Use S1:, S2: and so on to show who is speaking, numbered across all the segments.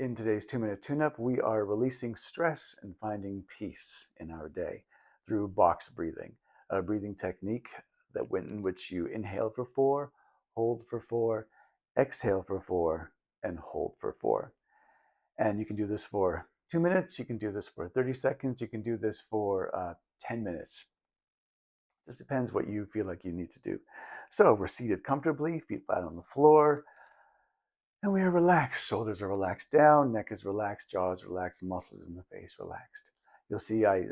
S1: In today's 2-minute tune-up, we are releasing stress and finding peace in our day through box breathing, a breathing technique in which you inhale for 4, hold for 4, exhale for 4, and hold for 4. And you can do this for 2 minutes, you can do this for 30 seconds, you can do this for 10 minutes. Just depends what you feel like you need to do. So we're seated comfortably, feet flat on the floor, and we are relaxed. Shoulders are relaxed down, neck is relaxed, jaw is relaxed, muscles in the face relaxed. You'll see I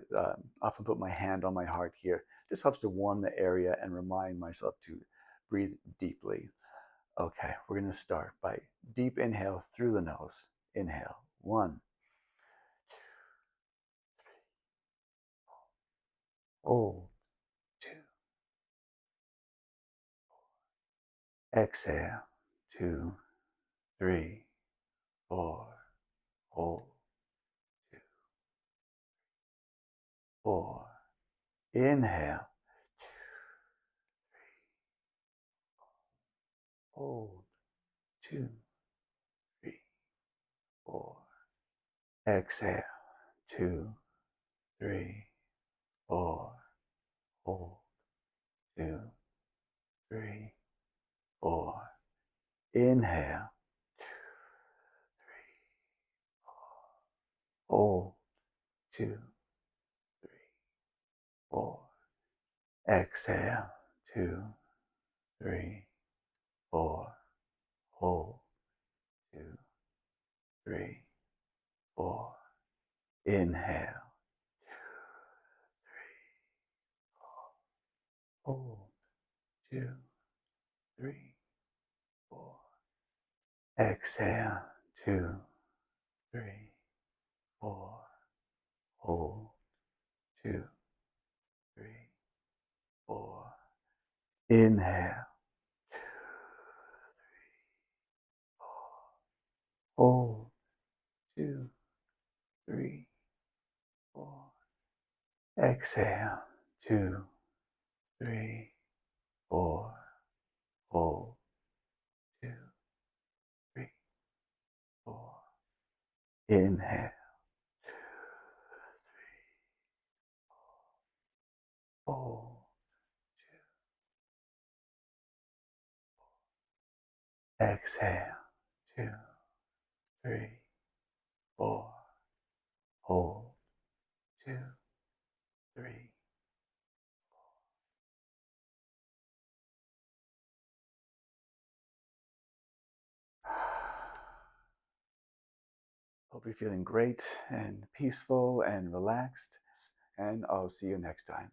S1: often put my hand on my heart here. This helps to warm the area and remind myself to breathe deeply. Okay, we're going to start by deep inhale through the nose. Inhale, 1, hold, 2, exhale, 2, 3, 4, hold, 2, 4. Inhale, hold, 2, 3, 4. Exhale, 2, 3, 4. Hold, 2, 3, 4. Inhale, 3, hold, 2, 3, 4. Exhale, 2, 3, 4. Hold, 2, 3, 4. Inhale, 3, hold, 2, 3, 4. Exhale, 2, 3, 4. Hold, 2, 3, 4. Inhale, 2, 3, 4. Hold, 2, 3, 4. Exhale, 2, 3, 4. Hold, 2, 3, 4. Inhale, 2, 3, hold, 2. Exhale, 2, 3, 4. Hold, 2, 3. Hope you're feeling great and peaceful and relaxed, and I'll see you next time.